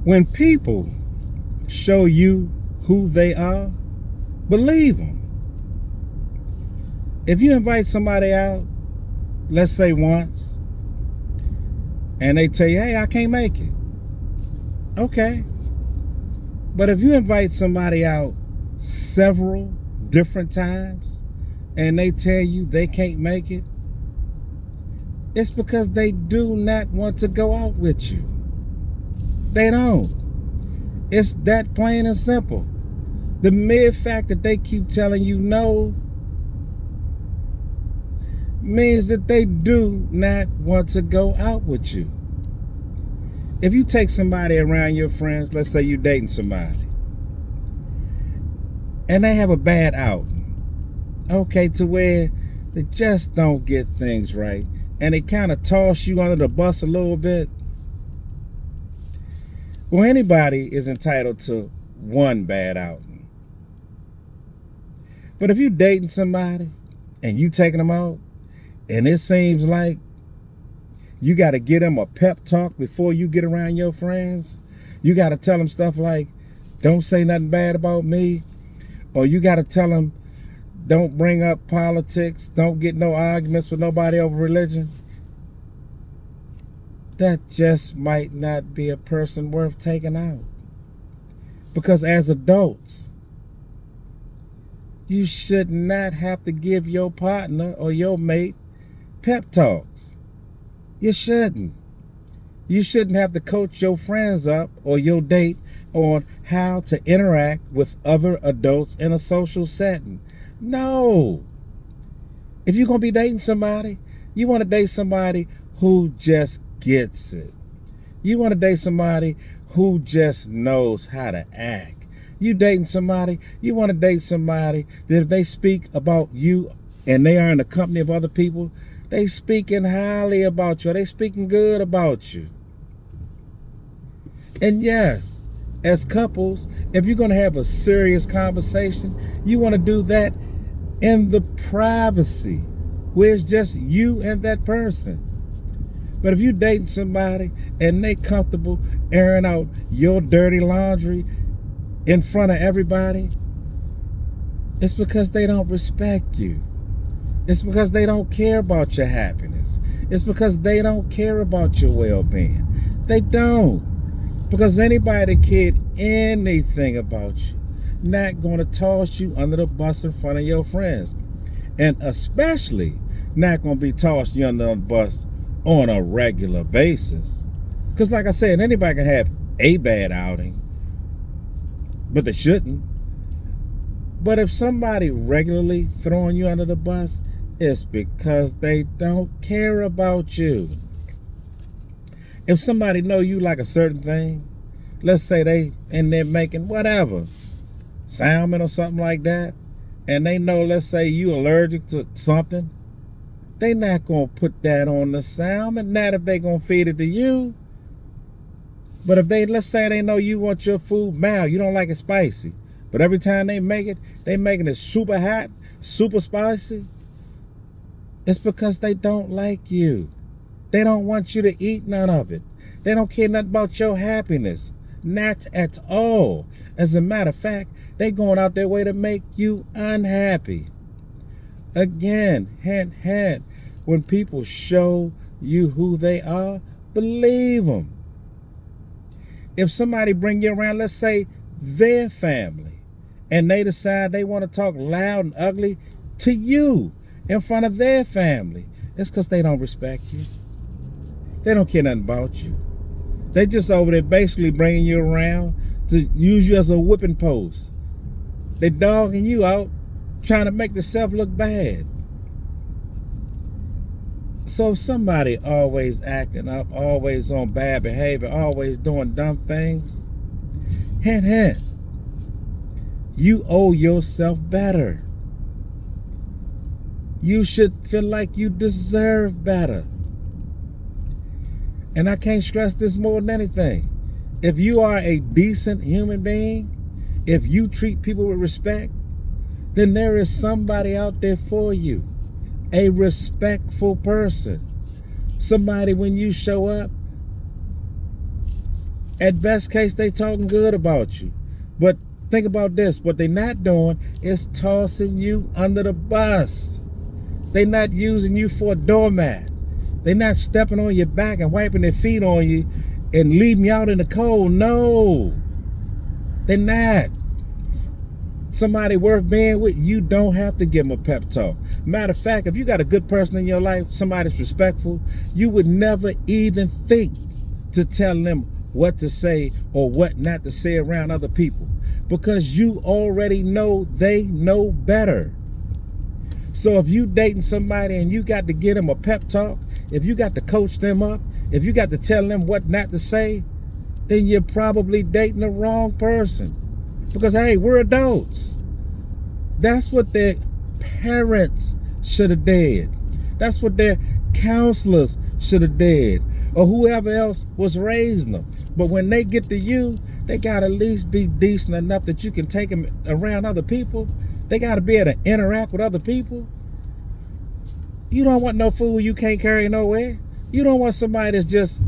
When people show you who they are, believe them. If you invite somebody out, let's say once, and they tell you, hey, I can't make it. Okay. But if you invite somebody out several different times and they tell you they can't make it, it's because they do not want to go out with you. They don't. It's that plain and simple. The mere fact that they keep telling you no means that they do not want to go out with you. If you take somebody around your friends, let's say you're dating somebody, and they have a bad outing, okay, to where they just don't get things right, and they kind of toss you under the bus a little bit, well, anybody is entitled to one bad outing. But if you're dating somebody and you taking them out, and it seems like you got to give them a pep talk before you get around your friends, you got to tell them stuff like, don't say nothing bad about me, or you got to tell them, don't bring up politics, don't get no arguments with nobody over religion, that just might not be a person worth taking out. Because as adults, you should not have to give your partner or your mate pep talks. You shouldn't. You shouldn't have to coach your friends up or your date on how to interact with other adults in a social setting. No. If you're going to be dating somebody, you want to date somebody who just gets it. You want to date somebody who just knows how to act. You dating somebody, you want to date somebody that if they speak about you and they are in the company of other people, they speaking highly about you. They speaking good about you. And yes, as couples, if you're going to have a serious conversation, you want to do that in the privacy where it's just you and that person. But if you're dating somebody and they comfortable airing out your dirty laundry in front of everybody, it's because they don't respect you. It's because they don't care about your happiness. It's because they don't care about your well-being. They don't. Because anybody that cared anything about you, not going to toss you under the bus in front of your friends. And especially not going to be tossing you under the bus on a regular basis. Because like I said, anybody can have a bad outing, but they shouldn't. But if somebody regularly throwing you under the bus, it's because they don't care about you. If somebody know you like a certain thing, let's say they in there making whatever, salmon or something like that, and they know, let's say you allergic to something, they not going to put that on the salmon, not if they going to feed it to you. But if they, let's say they know you want your food mild, you don't like it spicy, but every time they make it, they making it super hot, super spicy, it's because they don't like you. They don't want you to eat none of it. They don't care nothing about your happiness. Not at all. As a matter of fact, they going out their way to make you unhappy. Again, hint, hint, when people show you who they are, believe them. If somebody bring you around, let's say their family, and they decide they want to talk loud and ugly to you in front of their family, it's because they don't respect you. They don't care nothing about you. They just over there basically bringing you around to use you as a whipping post. They dogging you out, trying to make themselves look bad. So if somebody always acting up, always on bad behavior, always doing dumb things, hint, hint, you owe yourself better. You should feel like you deserve better. And I can't stress this more than anything. If you are a decent human being, if you treat people with respect, then there is somebody out there for you. A respectful person. Somebody when you show up, At best case, they talking good about you. But think about this. What they not doing is tossing you under the bus. They not using you for a doormat. They not stepping on your back and wiping their feet on you and leaving you out in the cold. No, they're not. Somebody worth being with, you don't have to give them a pep talk. Matter of fact, if you got a good person in your life, somebody that's respectful, you would never even think to tell them what to say or what not to say around other people, because you already know they know better. So if you dating somebody and you got to give them a pep talk, if you got to coach them up, if you got to tell them what not to say, then you're probably dating the wrong person. Because, hey, we're adults. That's what their parents should have did. That's what their counselors should have did, or whoever else was raising them. But when they get to you, they got to at least be decent enough that you can take them around other people. They got to be able to interact with other people. You don't want no fool you can't carry nowhere. You don't want somebody that's just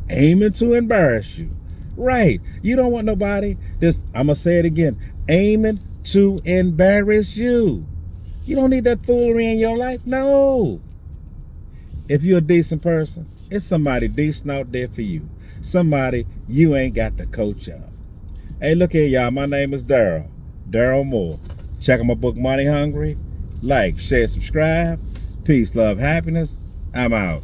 aiming to embarrass you. Right. You don't want nobody that's, I'm going to say it again, aiming to embarrass you. You don't need that foolery in your life. No. If you're a decent person, it's somebody decent out there for you. Somebody you ain't got to coach up. Hey, look here, y'all. My name is Daryl. Daryl Moore. Check out my book, Money Hungry. Like, share, subscribe. Peace, love, happiness. I'm out.